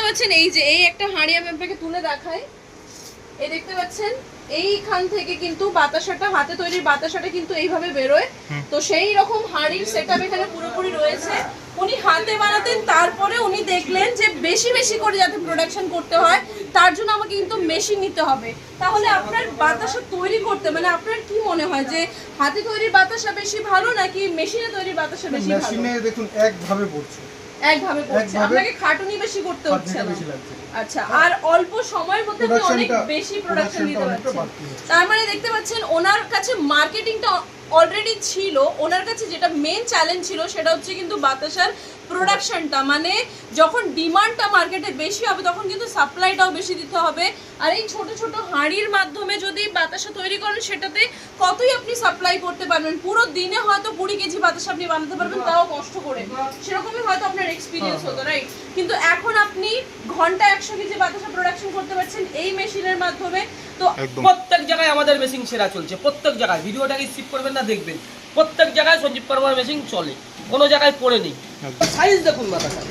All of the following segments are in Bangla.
পাচ্ছেন এই যে এই একটা হাঁড়ি আমি আপনাকে তুলে দেখাই, এই দেখতে পাচ্ছেন এইখান থেকে কিন্তু বাতাসাটা, হাতে তৈরির বাতাসাটা কিন্তু এইভাবে বেরোয়। তো সেই রকম হাঁড়ির সেটআপ এখানে পুরোপুরি রয়েছে। উনি হাতে বানাতেন, তারপরে উনি দেখলেন যে বেশি বেশি করে যাতে প্রোডাকশন করতে হয় তার জন্য আমাকে কিন্তু মেশিন নিতে হবে। তাহলে আপনার বাতাসা তৈরি করতে মানে আপনার কি মনে হয় যে হাতে তৈরির বাতাসা বেশি ভালো নাকি মেশিনে তৈরির বাতাসা বেশি ভালো? মেশিনে দেখুন একভাবে পড়ছে, একভাবে পড়ছে, আপনাকে খাটুনি বেশি করতে হচ্ছে না। আচ্ছা, আর অল্প সময়ের মধ্যে আপনি অনেক বেশি প্রোডাকশন দিতে পারছেন। তার মানে দেখতে পাচ্ছেন ওনার কাছে মার্কেটিংটা অলরেডি ছিল, ওনার কাছে যেটা মেন চ্যালেঞ্জ ছিল সেটা হচ্ছে কিন্তু বাতাসার প্রোডাকশনটা। মানে যখন ডিমান্ডটা মার্কেটে বেশি হবে তখন কিন্তু সাপ্লাইটাও বেশি দিতে হবে। আর এই ছোট ছোট হাঁড়ির মাধ্যমে যদি বাতাসা তৈরি করেন সেটাতে কতই আপনি সাপ্লাই করতে পারবেন, পুরো দিনে হয়তো 20 কেজি বাতাসা আপনি বানাতে পারবেন, তাও কষ্ট করে, সেরকমই হয়তো আপনার এক্সপিরিয়েন্স হতো, রাইট? কিন্তু এখন আপনি ঘন্টা 100 কেজি বাতাসা প্রোডাকশন করতে পারছেন এই মেশিনের মাধ্যমে। তো প্রত্যেক জায়গায় আমাদের মেশিন সেরা চলছে, প্রত্যেক জায়গায়। ভিডিওটাকে স্কিপ করবেন না, দেখবেন প্রত্যেক জায়গায় সঞ্জীব কর্মার মেশিন চলে, কোনো জায়গায় পড়ে নেই। সাইজ দেখুন বাতাসা,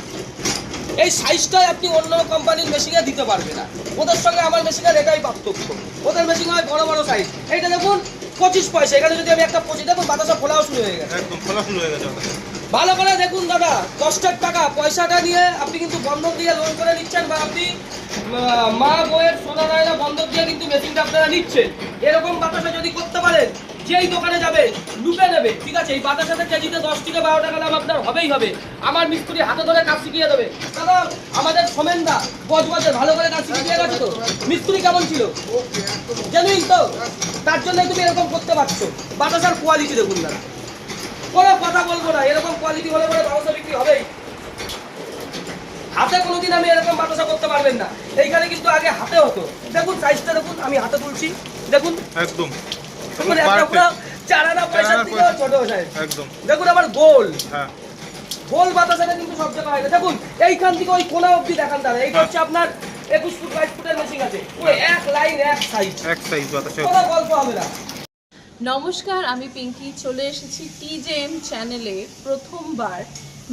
এই সাইজটাই আপনি অন্য কোম্পানির মেশিনে দিতে পারবে না। ওদের সঙ্গে আমার মেশিনের এটাই পার্থক্য, ওদের মেশিন হয় বড় বড় সাইজ। এইটা দেখুন 25 পয়সা, এখানে যদি আমি একটা 25 দেখুন বাতাসা ফোলাও শুরু হয়ে গেছে, একদম ফোলা শুরু হয়ে গেছে। ভালো করে দেখুন দাদা, কষ্টের টাকা পয়সাটা নিয়ে আপনি কিন্তু বন্ধক দিয়ে লোন করে নিচ্ছেন, বা আপনি মা বউয়ের সোনা রায়না বন্ধক দিয়ে কিন্তু মেশিনটা আপনারা নিচ্ছেন। এরকম বাতাসা যদি করতে পারেন, যেই দোকানে যাবে লুটে নেবে, ঠিক আছে? এই বাতাসাতে কেজিতে 10 থেকে 12 টাকা দাম আপনার হবেই হবে। আমার মিস্ত্রি হাতে ধরে কাজ শিখিয়ে দেবে। দাদা আমাদের সোমেনদা বজবজের ভালো করে কাজ শিখিয়ে গেছে, তো মিস্ত্রি কেমন ছিল জানুই তো, তার জন্যই তুমি এরকম করতে পারছো। বাতাসার কোয়ালিটি দেখুন দাদা, কোনো কথা বলবো না, এরকম কোয়ালিটি হলে পরে বাতাসা বিক্রি হবেই। হাতে কোনোদিন আমি এরকম বাতাসা করতে পারবেন না, এইখানে কিন্তু আগে হাতে হতো। দেখুন সাইজটা দেখুন, আমি হাতে তুলছি দেখুন, একদম দেখুন আমার গোল গোল বাতাসাটা কিন্তু সব জায়গায় হয় না। দেখুন এইখান থেকে ওই কোনা অবধি দেখান দাদা, এইটা হচ্ছে আপনার 21 ফুট 22 ফুটের মেশিন আছে, পুরো এক লাইন এক সাইজ বাতাসা, কোনো গল্প হবে না। নমস্কার, আমি পিঙ্কি, চলে এসেছি টিজেএম চ্যানেলে প্রথমবার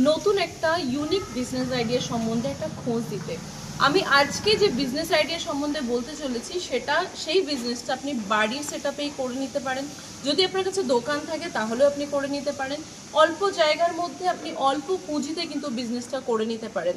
নতুন একটা ইউনিক বিজনেস আইডিয়া সম্বন্ধে একটা খোঁজ দিতে। আমি আজকে যে বিজনেস আইডিয়া সম্বন্ধে বলতে চলেছি সেটা সেই বিজনেসটা আপনি বাড়ির সেটআপেই করে নিতে পারেন। যদি আপনার কাছে দোকান থাকে তাহলেও আপনি করে নিতে পারেন। অল্প জায়গার মধ্যে আপনি অল্প পুঁজিতে কিন্তু বিজনেসটা করে নিতে পারেন।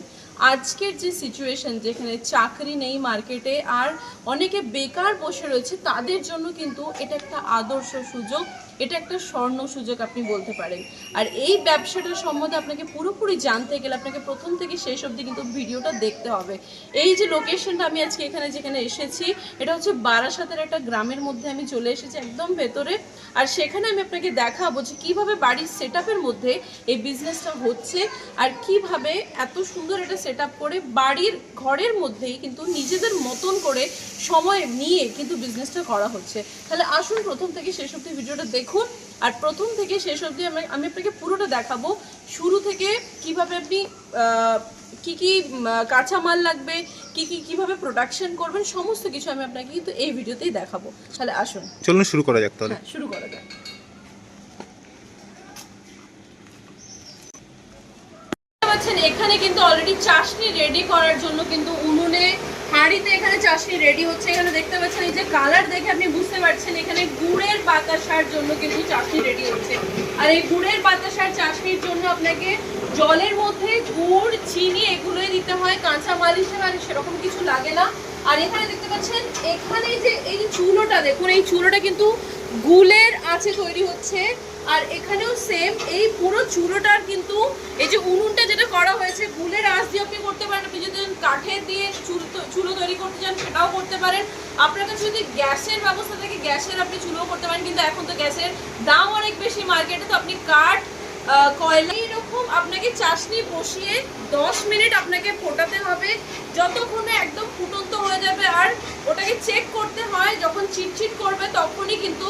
আজকের যে সিচুয়েশন, যেখানে চাকরি নেই মার্কেটে আর অনেকে বেকার বসে রয়েছে, তাদের জন্য কিন্তু এটা একটা আদর্শ সুযোগ, এটা একটা স্বর্ণ সুযোগ আপনি বলতে পারেন। আর এই ব্যবসাটার সম্বন্ধে আপনাকে পুরোপুরি জানতে গেলে আপনাকে প্রথম থেকে শেষ অবধি কিন্তু ভিডিওটা দেখতে হবে। এই যে লোকেশনটা আমি আজকে এখানে যেখানে এসেছি, এটা হচ্ছে বারাসাতের একটা গ্রামের মধ্যে আমি চলে এসেছি, একদম ভেতরে। আর সেখানে আমি আপনাকে দেখাবো যে কীভাবে বাড়ির সেটআপের মধ্যে এই বিজনেসটা হচ্ছে আর কিভাবে এত সুন্দর এটা সেটআপ করে বাড়ির ঘরের মধ্যেই কিন্তু নিজেদের মতন করে সময় নিয়ে কিন্তু বিজনেসটা করা হচ্ছে। তাহলে আসুন প্রথম থেকে শেষ অবধি ভিডিওটা দেখুন, আর প্রথম থেকে শেষ অবধি আমি আপনাকে পুরোটা দেখাবো। শুরু থেকে কিভাবে আপনি কি কি কাঁচামাল লাগবে, কিভাবে প্রোডাকশন করবেন, সমস্ত কিছু আমি আপনাকে কিন্তু এই ভিডিওতেই দেখাবো। তাহলে আসুন চলুন শুরু করা যাক। তাহলে শুরু করা যাক। এখানে কিন্তু অলরেডি চাশনি রেডি করার জন্য কিন্তু উনুনে হাঁড়িতে এখানে চাশনি রেডি হচ্ছে। এখানে দেখতে পাচ্ছেন এই যে কালার দেখে আপনি বুঝতে পারছেন এখানে গুড়ের বাতাসার জন্য কিন্তু চাশনি রেডি হচ্ছে। আর এই গুড়ের বাতাসার চাশনির জন্য আপনাকে জলের মধ্যে গুড়, চিনি এগুলোই দিতে হয়, কাঁচামাল হিসেবে আর সেরকম কিছু লাগে না। আর এখানে দেখতে পাচ্ছেন এখানে যে এই চুলোটা দেখুন, এই চুলোটা কিন্তু গুলের আঁচে তৈরি হচ্ছে। আর এখানেও সেম, এই পুরো চুলোটার কিন্তু এই যে উনুনটা যেটা করা হয়েছে গুলের আঁচ দিয়ে আপনি করতে পারেন। আপনি যদি কাঠের দিয়ে চুলো তৈরি করতে চান সেটাও করতে পারেন। আপনার কাছে যদি গ্যাসের ব্যবস্থা থাকে গ্যাসের আপনি চুলোও করতে পারেন, কিন্তু এখন তো গ্যাসের দাম অনেক বেশি মার্কেটে, তো আপনি কাঠ, কয়লা এইরকম আপনাকে চাশনি বসিয়ে 10 মিনিট আপনাকে ফোটাতে হবে, যতক্ষণে একদম ফুটন্ত হয়ে যাবে। আর ওটাকে চেক করতে হয়, যখন চিটচিট করবে তখনই কিন্তু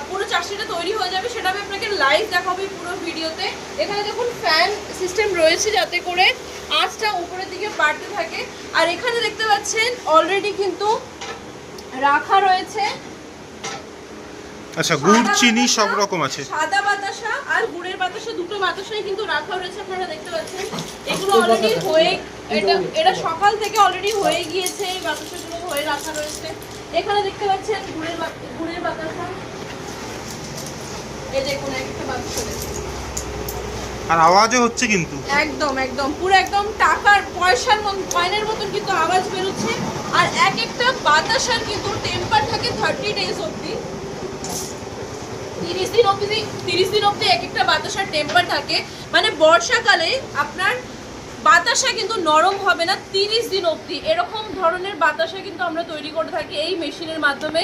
পুরো চাশনিটা তৈরি হয়ে যাবে। সেটা আমি আপনাকে লাইভ দেখাবো পুরো ভিডিওতে। এখানে দেখুন ফ্যান সিস্টেম রয়েছে যাতে করে আঁচটা উপরের দিকে বাড়তে থাকে। আর এখানে দেখতে পাচ্ছেন অলরেডি কিন্তু রাখা রয়েছে আচ্ছা, গুড় সাদা চিনি বাতাসা, সব রকম আছে। সাদা বাতাসা আর গুড়ের বাতাসা, দুটো বাতাসাই কিন্তু রাখা রয়েছে, আপনারা দেখতে পাচ্ছেন। এগুলো অলরেডি হয়ে, এটা সকাল থেকে অলরেডি হয়ে গিয়েছে, এই বাতাসাগুলো হয়ে রাখা রয়েছে। এখানে দেখতে পাচ্ছেন গুড়ের বাতাসা, এই দেখুন একটা বাতাসা দেখুন। আর আওয়াজও হচ্ছে কিন্তু একদম একদম পুরো একদম টাকার পয়সার কয়েনের মতন কিন্তু আওয়াজ বেরোচ্ছে। আর এক একটা বাতাসার কিন্তু টেম্পার থাকে 30 ডেজ অবধি, 30 দিন অবধি এক একটা বাতাসার টেম্পার থাকে। মানে বর্ষাকালে আপনার বাতাসা কিন্তু নরম হবে না 30 দিন অবধি, এরকম ধরনের বাতাসা কিন্তু আমরা তৈরি করে থাকি এই মেশিনের মাধ্যমে।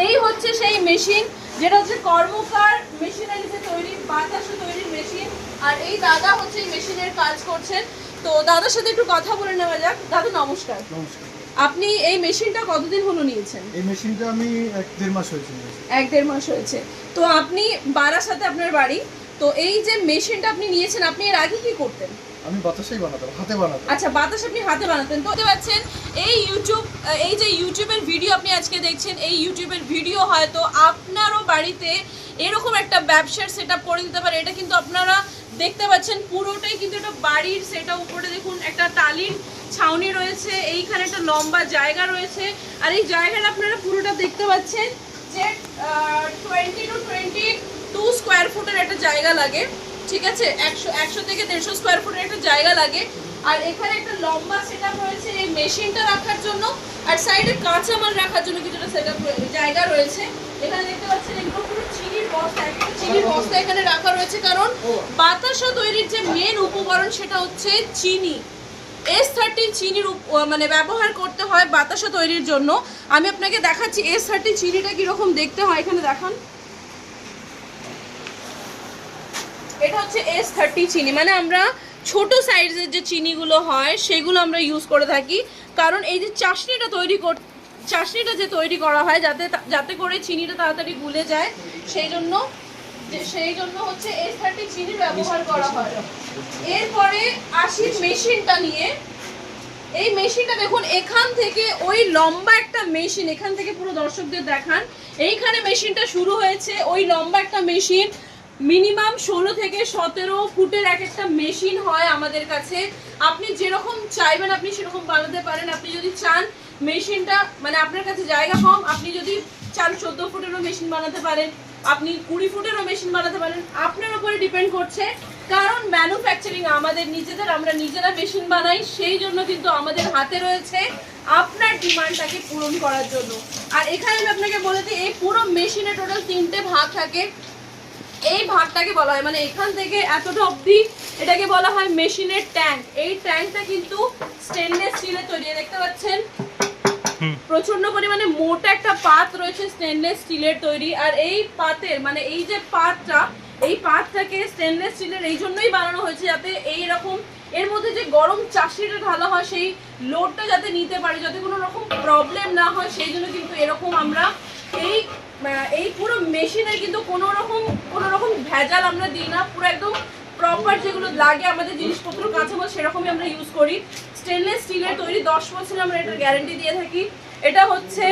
এই হচ্ছে সেই মেশিন, যেটা হচ্ছে কর্মকার মেশিনারিতে তৈরি বাতাসা তৈরির মেশিন। আর এই দাদা হচ্ছে এই মেশিনের কাজ করছেন। তো দাদার সাথে একটু কথা বলে নেওয়া যাক। দাদা নমস্কার। নমস্কার। আপনি এই মেশিনটা কতদিন হলো নিয়েছেন? এই মেশিনটা আমি 1-1.5 মাস হয়েছে। 1-1.5 মাস হয়েছে। তো আপনি বারাসাতে আপনার বাড়ি, তো এই যে মেশিনটা আপনি নিয়েছেন, আপনি এর আগে কি করতেন? আমি বাতাসাই বানাতাম, হাতে বানাতাম। আচ্ছা, বাতাস আপনি হাতে বানাতেন। তো দেখতে পাচ্ছেন এই যে ইউটিউবের ভিডিও আপনি আজকে দেখছেন, এই ইউটিউবের ভিডিও হয়তো আপনারও বাড়িতে এরকম একটা ব্যবসার সেটআপ করে দিতে পারে। এটা কিন্তু আপনারা দেখতে পাচ্ছেন পুরোটাই কিন্তু এটা বাড়ির সেটা। উপরে দেখুন একটা টালির ছাউনি রয়েছে, এইখানে একটা লম্বা জায়গা রয়েছে। আর এই জায়গাটা আপনারা পুরোটা দেখতে পাচ্ছেন যে 20 to 22 স্কোয়ার ফুটের একটা জায়গা লাগে, ঠিক আছে? 100 থেকে 150 স্কোয়ার ফুটের একটা জায়গা লাগে। আর এখানে একটা লম্বা সেটআপ রয়েছে এই মেশিনটা রাখার জন্য, আর সাইডে কাঁচামাল রাখার জন্য কিছুটা সেটআপ জায়গা রয়েছে। এখানে দেখতে পাচ্ছেন এগুলো পুরো চিনির বস্তা, একটা চিনির বস্তা এখানে রাখা রয়েছে, কারণ বাতাসা তৈরির যে মেন উপকরণ সেটা হচ্ছে চিনি। S30 চিনির মানে ব্যবহার করতে হয় বাতাসা তৈরির জন্য। আমি আপনাকে দেখাচ্ছি S30 চিনিটা কিরকম দেখতে হয়, এখানে দেখান। এটা হচ্ছে S30 চিনি, মানে আমরা ছোট সাইজের যে চিনিগুলো হয় সেগুলো আমরা ইউজ করে থাকি। কারণ এই যে চাশনিটা তৈরি করা হয় যাতে করে চিনিটা তাড়াতাড়ি গুলে যায়, সেই জন্য হচ্ছে S30 চিনি ব্যবহার করা হয়। এরপরে আসি মেশিনটা নিয়ে। এই মেশিনটা দেখুন, এখান থেকে ওই লম্বা একটা মেশিন, এখান থেকে পুরো দর্শকদের দেখান, এইখানে মেশিনটা শুরু হয়েছে। ওই লম্বা একটা মেশিন মিনিমাম 16 থেকে 17 ফুটের এক একটা মেশিন হয় আমাদের কাছে। আপনি যেরকম চাইবেন আপনি সেরকম বানাতে পারেন। আপনি যদি চান মেশিনটা, মানে আপনার কাছে জায়গা কম, আপনি যদি চান 14 ফুটেরও মেশিন বানাতে পারেন, আপনি 20 ফুটেরও মেশিন বানাতে পারেন, আপনার উপরে ডিপেন্ড করছে। কারণ ম্যানুফ্যাকচারিং আমাদের নিজেদের, আমরা নিজেরা মেশিন বানাই, সেই জন্য কিন্তু আমাদের হাতে রয়েছে আপনার ডিমান্ডটাকে পূরণ করার জন্য। আর এখানে আমি আপনাকে বলে দিই, এই পুরো মেশিনে টোটাল 3টে ভাগ থাকে। এই ভাগটাকে বলা হয়, মানে এখান থেকে এতটা অবধি এটাকে বলা হয় মেশিনের ট্যাঙ্ক। এই ট্যাঙ্কটা কিন্তু স্টেনলেস স্টিলের তৈরি, দেখতে পাচ্ছেন প্রচন্ড পরিমাণে মোটা একটা পাত রয়েছে স্টেনলেস স্টিলের তৈরি। আর এই পাতের, মানে এই যে পাতটা, এই পাতটাকে স্টেনলেস স্টিলের এই জন্যই বানানো হয়েছে যাতে এই রকম এর মধ্যে যে গরম চাষিটা ঢালা হয় সেই লোডটা যাতে নিতে পারে, যাতে কোনো রকম প্রবলেম না হয়, সেই জন্য কিন্তু এরকম আমরা এই পুরো মেশিনের কিন্তু কোনো রকম ভেজাল আমরা দিই না। পুরো একদম প্রপার যেগুলো লাগে আমাদের জিনিসপত্র কাঁচামাল সেরকমই আমরা ইউজ করি। স্টেনলেস স্টিলের তৈরি, 10 বছর আমরা এটার গ্যারান্টি দিয়ে থাকি। এটা হচ্ছে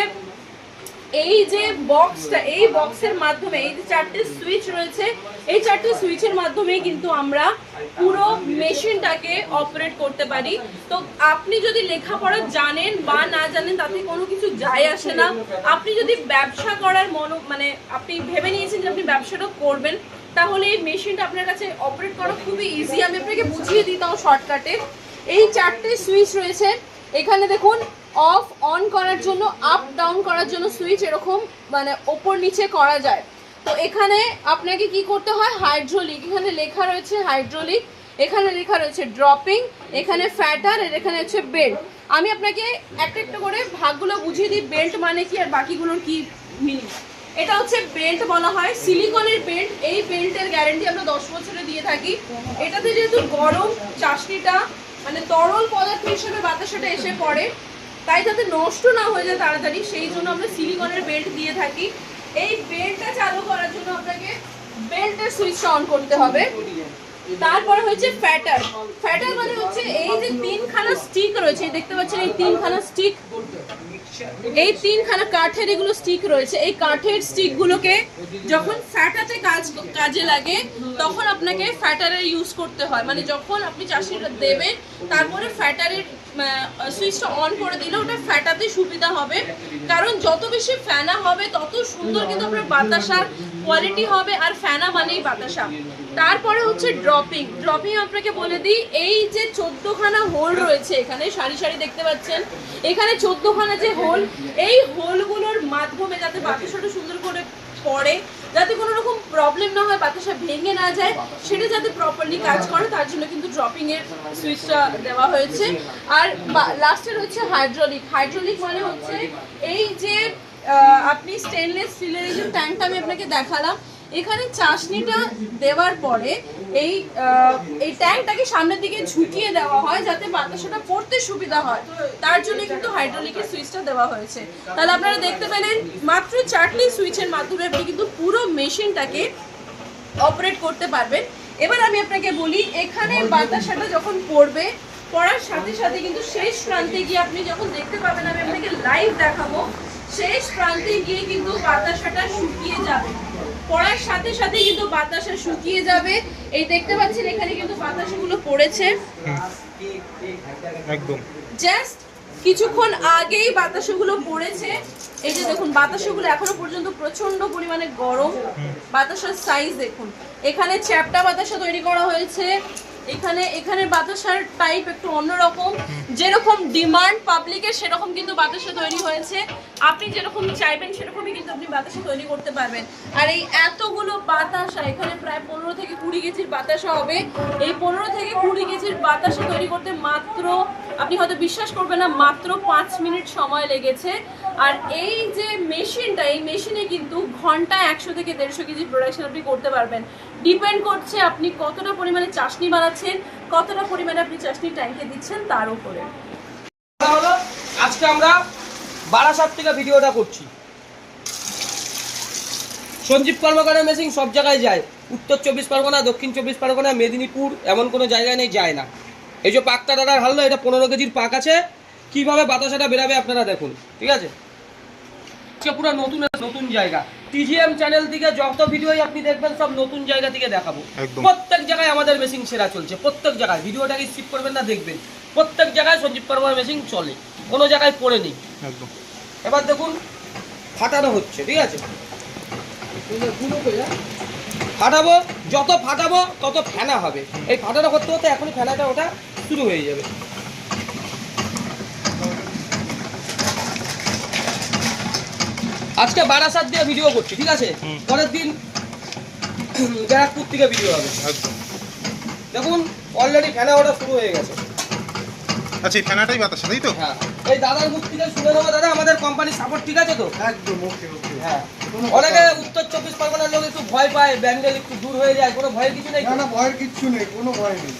এই যে বক্সটা, এই বক্সের মাধ্যমে এই যে 4টে সুইচ রয়েছে, এই 4টে সুইচের মাধ্যমে কিন্তু আমরা পুরো মেশিনটাকে অপারেট করতে পারি। তো আপনি যদি লেখাপড়া জানেন বা না জানেন তাতে কোনো কিছু যায় আসে না। আপনি যদি ব্যবসা করার মানে আপনি ভেবে নিয়েছেন যে আপনি ব্যবসাটা করবেন, তাহলে এই মেশিনটা আপনার কাছে অপারেট করা খুবই ইজি। আমি আপনাকে বুঝিয়ে দিই তাও শর্টকাটে। এই 4টে সুইচ রয়েছে, এখানে দেখুন অফ অন করার জন্য, আপ ডাউন করার জন্য সুইচ এরকম মানে ওপর নিচে করা যায়। তো এখানে আপনাকে কি করতে হয়, হাইড্রোলিক, এখানে লেখা রয়েছে হাইড্রোলিক, এখানে লেখা রয়েছে ড্রপিং, এখানে ফ্যাটার, আর এখানে হচ্ছে বেল্ট। আমি আপনাকে একটা একটা করে ভাগগুলো বুঝিয়ে দিই, বেল্ট মানে কি আর বাকিগুলোর কি মিনিং। এটা হচ্ছে বেল্ট বলা হয়, সিলিকনের বেল্ট। এই বেল্টের গ্যারান্টি আমরা 10 বছরে দিয়ে থাকি। এটাতে যেহেতু গরম চাশনিটা মানে তরল পদার্থ হিসেবে বাতাসাটা এসে পড়ে, তাই যাতে নষ্ট না হয়ে যায় তাড়াতাড়ি, সেই জন্য আমরা সিলিকনের বেল্ট দিয়ে থাকি। এই বেল্টটা চালু করার জন্য আপনাকে বেল্টের সুইচটা অন করতে হবে। তারপরে হচ্ছে ফ্যাটার। ফ্যাটার মানে হচ্ছে এই যে 3খানা স্টিক রয়েছে, দেখতে পাচ্ছেন এই 3খানা স্টিক, এই তিনখানা কাঠের এগুলো স্টিক রয়েছে, এই কাঠের স্টিকগুলোকে যখন ফ্যাটাতে কাজে লাগে তখন আপনাকে ফ্যাটারের ইউজ করতে হয়, মানে যখন আপনি চাষিটা দেবেন তারপরে ফ্যাটারের সুইচটা অন করে দিলে ওটা ফ্যাটাতে সুবিধা হবে, কারণ যত বেশি ফ্যানা হবে তত সুন্দর কিন্তু আপনার বাতাসার কোয়ালিটি হবে, আর ফ্যানা মানেই বাতাসা। তারপরে হচ্ছে ড্রপিং। ড্রপিং আপনাকে বলে দিই, এই যে 14খানা হোল রয়েছে এখানে সারি সারি দেখতে পাচ্ছেন, এখানে 14খানা যে হোল, এই হোলগুলোর মাধ্যমে যাতে বাতাসাটা সুন্দর করে পড়ে, যাতে কোনো রকম প্রবলেম না হয়, বাতাসা ভেঙে না যায়, সেটা যাতে প্রপারলি কাজ করে তার জন্য কিন্তু ড্রপিং এর সুইচটা দেওয়া হয়েছে। আর লাস্টে রয়েছে হাইড্রোলিক। হাইড্রোলিক মানে হচ্ছে এই যে আপনি স্টেনলেস স্টিলের এই যে ট্যাঙ্কটা আমি আপনাকে দেখালাম, এখানে চাশনিটা দেওয়ার পরে এই ট্যাঙ্কটাকে সামনের দিকে ঝুঁকিয়ে দেওয়া হয় যাতে বাতাসাটা পড়তে সুবিধা হয়, তার জন্য কিন্তু হাইড্রোলিকের সুইচটা দেওয়া হয়েছে। তাহলে আপনারা দেখতে পেলেন মাত্র 4টি সুইচের মাধ্যমে আপনি কিন্তু পুরো মেশিনটাকে অপারেট করতে পারবেন। এবার আমি আপনাকে বলি, এখানে বাতাসাটা যখন পড়বে, পড়ার সাথে সাথে কিন্তু শেষ প্রান্তে গিয়ে আপনি যখন দেখতে পাবেন, আমি আপনাকে লাইভ দেখাবো, শেষ প্রান্তে গিয়ে কিন্তু বাতাসাটা শুকিয়ে যাবে, পড়ার সাথে সাথে কিন্তু বাতাসা শুকিয়ে যাবে। এই দেখতে পাচ্ছেন এখানে কিন্তু বাতাসাগুলো পড়েছে, একদম জাস্ট কিছুক্ষণ আগেই বাতাসাগুলো পড়েছে। এই যে দেখুন বাতাসাগুলো এখনো পর্যন্ত প্রচন্ড পরিমাণে গরম। বাতাসার সাইজ দেখুন, এখানে চ্যাপ্টা বাতাসা তৈরি করা হয়েছে, এখানে বাতাসার টাইপ একটু অন্যরকম, যেরকম ডিমান্ড পাবলিকের সেরকম কিন্তু বাতাসা তৈরি হয়েছে, আপনি যেরকম চাইবেন সেরকমই কিন্তু আপনি বাতাসা তৈরি করতে পারবেন। আর এই এতগুলো বাতাসা, এখানে প্রায় 15 থেকে 20 কেজির বাতাসা হবে, এই 15 থেকে 20 কেজির বাতাসা তৈরি করতে মাত্র, আপনি হয়তো বিশ্বাস করবেন না, মাত্র 5 মিনিট সময় লেগেছে। আর এই যে মেশিনটা, এই মেশিনে কিন্তু ঘন্টায় 100 থেকে 150 কেজি প্রোডাকশন আপনি করতে পারবেন। ডিপেন্ড করছে আপনি কতটা পরিমাণে চাশনি বানাচ্ছেন, কতটা পরিমাণে আপনি চাশনি ট্যাঙ্কে দিচ্ছেন তার উপরে। হলো আজকে আমরা বারাসাত থেকে ভিডিওটা করছি। সঞ্জীব কর্মকারের মেশিন সব জায়গায় যায়, উত্তর 24 পরগনা, দক্ষিণ 24 পরগনা, মেদিনীপুর, এমন কোনো জায়গায় নেই যায় না। এই যে পাকটা দাদার হারলো, এটা 15 কেজির পাক আছে, কিভাবে বাতাসাটা বেরাবে আপনারা দেখুন, ঠিক আছে? পুরো নতুন জায়গা, টিজিএম চ্যানেল থেকে যত ভিডিওই আপনি দেখবেন সব নতুন জায়গা থেকে দেখাবো। প্রত্যেক জায়গায় আমাদের মেশিন সেরা চলছে, প্রত্যেক জায়গায়। ভিডিওটাকে স্কিপ করবেন না, দেখবেন প্রত্যেক জায়গায় সঞ্জীব কর্মার মেশিন চলে, কোনো জায়গায় পড়ে নেই। এবার দেখুন ফাটানো হচ্ছে, ঠিক আছে? ফাটাবো, যত ফাটাবো তত ফেনা হবে। এই ফাটানো করতে করতে এখনই ফেনাটা ওটা শুরু হয়ে যাবে। আজকে বারাসাত দিয়ে ভিডিও করছি, ঠিক আছে? পরের দিন ব্যারাকপুর থেকে ভিডিও হবে। দেখুন অলরেডি ফেনা ওটা শুরু হয়ে গেছে। আচ্ছা, এই ফ্যানাটাই বাতাসা, তাই তো? হ্যাঁ, এই দাদার মুখ থেকে শুনে নেবো। দাদা আমাদের কোম্পানির সাপোর্ট ঠিক আছে তো? একদম ওকে ওকে। হ্যাঁ, অনেকে উত্তর 24 পরগনার লোক একটু ভয় পায়, ব্যান্ডেল একটু দূর হয়ে যায়, কোনো ভয়ের কিছু নেই। না না, ভয়ের কিচ্ছু নেই, কোনো ভয় নেই।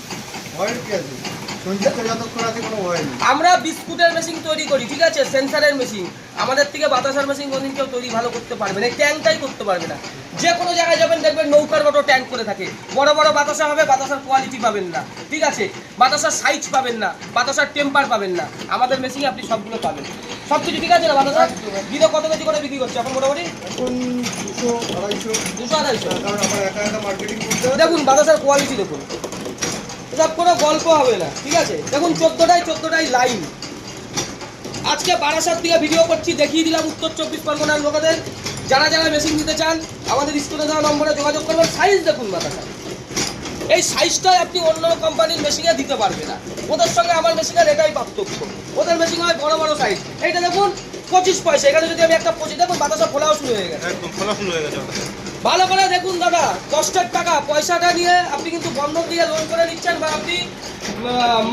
ভয়ের কি আছে? সঞ্জীবকে যতক্ষণ আছে কোনো ভয় নেই। আমরা বিস্কুটের মেশিন তৈরি করি, ঠিক আছে? সেন্সারের মেশিন। আমাদের থেকে বাতাসার মেশিন কোনদিন কেউ তৈরি ভালো করতে পারবে না, এই ট্যাঙ্কটাই করতে পারবে না। যে কোনো জায়গায় যাবেন দেখবেন নৌকার মতো ট্যাঙ্ক করে থাকে, বড় বড় বাতাসা হবে, বাতাসার কোয়ালিটি পাবেন না, ঠিক আছে? বাতাসার সাইজ পাবেন না, বাতাসার টেম্পার পাবেন না। আমাদের মেশিনে আপনি সবগুলো পাবেন, সব কিছু ঠিক আছে না? বাতাসা দিনে কত কেজি করে বিক্রি করছে এখন মোটামুটি? এখন 200 200-250। কারণ আমার একা একা মার্কেটিং করতে হয়। দেখুন বাতাসার কোয়ালিটি দেখুন, সব কোনো গল্প হবে না, ঠিক আছে? দেখুন 14টাই লাইন। আজকে বারাসাত থেকে ভিডিও করছি, দেখিয়ে দিলাম উত্তর 24 পরগনার লোকেদের। যারা যারা মেশিন নিতে চান আমাদের স্ক্রিনে দেওয়া নম্বরে যোগাযোগ করবেন। সাইজ দেখুন বাতাসা, এই সাইজটাই আপনি অন্য কোম্পানির মেশিনে দিতে পারবে না। ওদের সঙ্গে আমার মেশিনের এটাই পার্থক্য, ওদের মেশিন হয় বড় বড় সাইজ। এইটা দেখুন 25 পয়সা, এখানে যদি আমি একটা 25, দেখুন বাতাসা ফোলাও শুরু হয়ে গেছে, একদম খোলা শুরু হয়ে গেছে বাতাসা। ভালো করে দেখুন দাদা, কষ্টের টাকা পয়সাটা নিয়ে আপনি কিন্তু বন্ধক দিয়ে লোন করে নিচ্ছেন, বা আপনি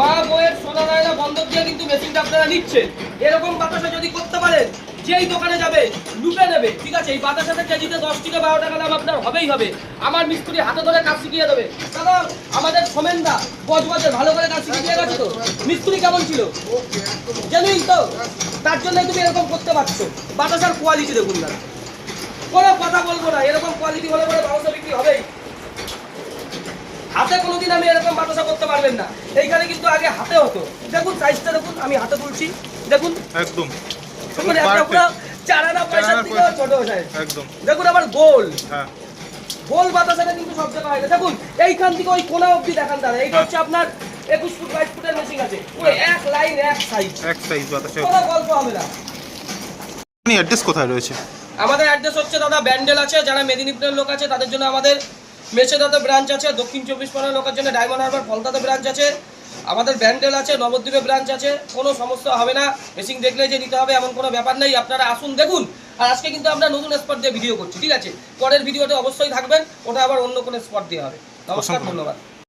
মা বইয়ের সোনা নায়না বন্ধক দিয়ে কিন্তু মেশিনটা আপনারা নিচ্ছেন। এরকম বাতাসা যদি করতে পারেন, যেই দোকানে যাবে লুটে নেবে, ঠিক আছে? এই বাতাসাতে কেজিতে 10 থেকে 12 টাকা দাম আপনার হবেই হবে। আমার মিস্ত্রি হাতে ধরে কাজ শিখিয়ে দেবে। দাদা আমাদের সোমেনদা বজবজের ভালো করে কাজ শিখিয়ে গেছে তো? মিস্ত্রি কেমন ছিল জানুই তো, তার জন্যই তুমি এরকম করতে পারছো। বাতাসার কোয়ালিটি দেখুন দাদা, কোনো কথা বলবো না, এরকম কোয়ালিটি হলে পরে বাতাসা বিক্রি হবেই। হাতে কোনোদিন আমি এরকম বাতাসা করতে পারবেন না। এইখানে কিন্তু আগে হাতে হতো, দেখুন সাইজটা দেখুন, আমি হাতে তুলছি দেখুন, একদম মানে একটা পুরো চারানা পয়সার থেকে ছোট সাইজ একদম দেখুন আমার গোল হ্যাঁ গোল বাতাসাটা কিন্তু সব জায়গায় হয় না। দেখুন এইখান থেকে ওই কোনা অবধি দেখান দাদা, এইটা হচ্ছে আপনার 21 ফুট 22 ফুটের মেশিন আছে, পুরো এক লাইন এক সাইজ, এক সাইজ বাতাসে। কোনো গল্প হবে না। অ্যাড্রেস কোথায় রয়েছে? আমাদের অ্যাড্রেস হচ্ছে দাদা ব্যান্ডেল আছে, যারা মেদিনীপুরের লোক আছে তাদের জন্য আমাদের মেছেদাতে ব্রাঞ্চ আছে, দক্ষিণ 24 পরগনার লোকের জন্য ডায়মন্ড হারবার ফলতাতে ব্রাঞ্চ আছে, আমাদের ব্যান্ডেল আছে, নবদ্বীপে ব্রাঞ্চ আছে। কোনো সমস্যা হবে না, মেশিন দেখলে যে নিতে হবে এমন কোনো ব্যাপার নেই। আপনারা আসুন দেখুন। আর আজকে কিন্তু আমরা নতুন স্পট দিয়ে ভিডিও করছি, ঠিক আছে? পরের ভিডিওতে অবশ্যই থাকবেন, ওটা আবার অন্য কোনো স্পট দিয়ে হবে। নমস্কার, ধন্যবাদ।